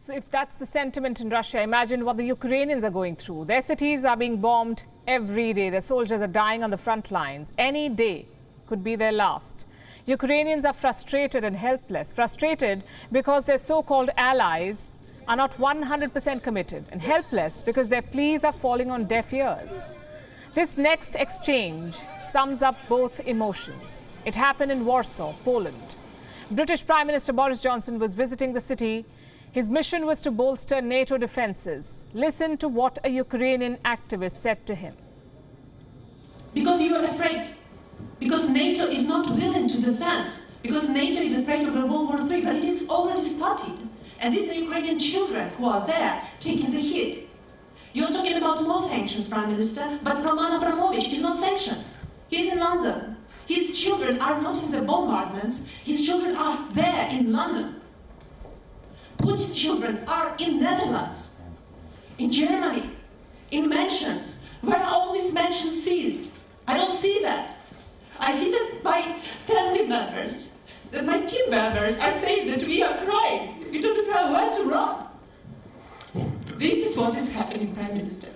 So if that's the sentiment in Russia, imagine what the Ukrainians are going through. Their cities are being bombed every day. Their soldiers are dying on the front lines. Any day could be their last. Ukrainians are frustrated and helpless. Frustrated because their so-called allies are not 100% committed, and helpless because their pleas are falling on deaf ears. This next exchange sums up both emotions. It happened in Warsaw, Poland. British Prime Minister Boris Johnson was visiting the city. His mission was to bolster NATO defenses. Listen to what a Ukrainian activist said to him. Because you are afraid. Because NATO is not willing to defend. Because NATO is afraid of World War III. But it is already started. And these are Ukrainian children who are there taking the hit. You're talking about more sanctions, Prime Minister, but Roman Abramovich is not sanctioned. He's in London. His children are not in the bombardments. His children are there in London. Putin's children are in Netherlands, in Germany, in mansions. Where are all these mansions seized? I don't see that. I see that my family members, that my team members are saying that we are crying. We don't know where to run. This is what is happening, Prime Minister.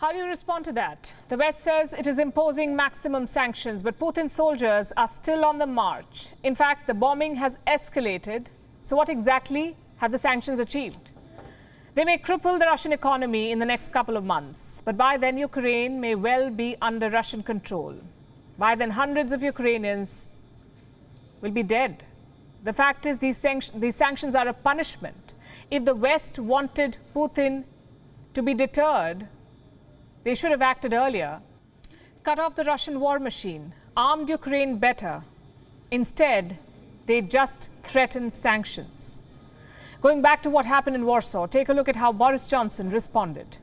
How do you respond to that? The West says it is imposing maximum sanctions, but Putin's soldiers are still on the march. In fact, the bombing has escalated. So what exactly have the sanctions achieved? They may cripple the Russian economy in the next couple of months, but by then Ukraine may well be under Russian control. By then hundreds of Ukrainians will be dead. The fact is these sanctions are a punishment. If the West wanted Putin to be deterred, they should have acted earlier. Cut off the Russian war machine, armed Ukraine better. Instead, they just threatened sanctions. Going back to what happened in Warsaw, take a look at how Boris Johnson responded.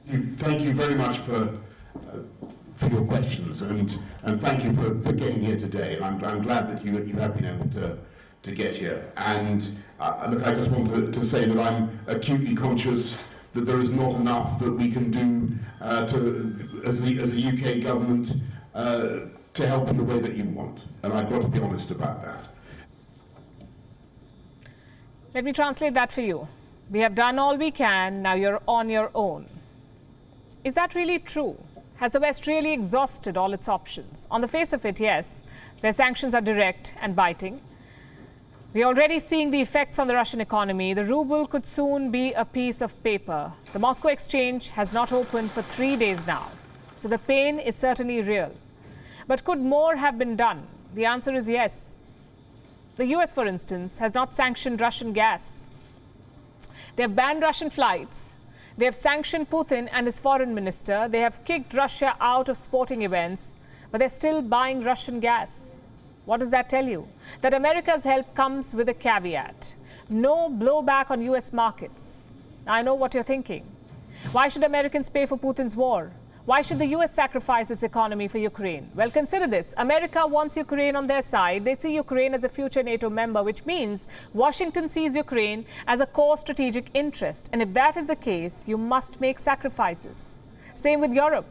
Thank you very much for your questions, and thank you for getting here today. And I'm glad that you have been able to get here. And look, I just want to say that I'm acutely conscious that there is not enough that we can do as the UK government to help in the way that you want. And I've got to be honest about that. Let me translate that for you. We have done all we can, now you're on your own. Is that really true? Has the West really exhausted all its options? On the face of it, yes. Their sanctions are direct and biting. We're already seeing the effects on the Russian economy. The ruble could soon be a piece of paper. The Moscow exchange has not opened for 3 days now. So the pain is certainly real. But could more have been done? The answer is yes. The US, for instance, has not sanctioned Russian gas. They have banned Russian flights. They have sanctioned Putin and his foreign minister. They have kicked Russia out of sporting events, but they're still buying Russian gas. What does that tell you? That America's help comes with a caveat. No blowback on US markets. I know what you're thinking. Why should Americans pay for Putin's war? Why should the US sacrifice its economy for Ukraine? Well, consider this. America wants Ukraine on their side. They see Ukraine as a future NATO member, which means Washington sees Ukraine as a core strategic interest. And if that is the case, you must make sacrifices. Same with Europe.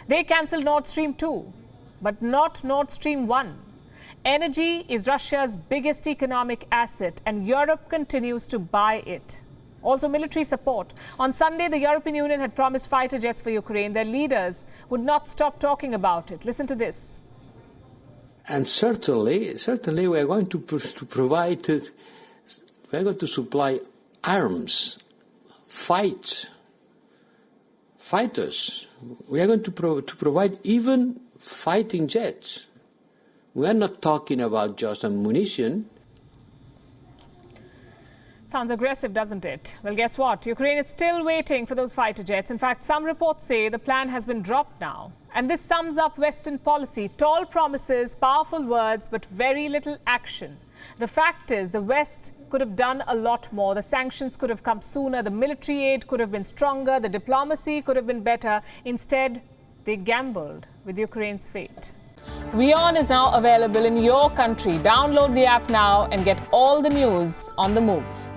They cancelled Nord Stream 2, but not Nord Stream 1. Energy is Russia's biggest economic asset, and Europe continues to buy it. Also, military support. On Sunday, the European Union had promised fighter jets for Ukraine. Their leaders would not stop talking about it. Listen to this. And certainly we are going to provide, we are going to supply arms, fighters. We are going to provide even fighting jets. We are not talking about just ammunition. Sounds aggressive, doesn't it? Well, guess what? Ukraine is still waiting for those fighter jets. In fact, some reports say the plan has been dropped now. And this sums up Western policy. Tall promises, powerful words, but very little action. The fact is, the West could have done a lot more. The sanctions could have come sooner. The military aid could have been stronger. The diplomacy could have been better. Instead, they gambled with Ukraine's fate. WION is now available in your country. Download the app now and get all the news on the move.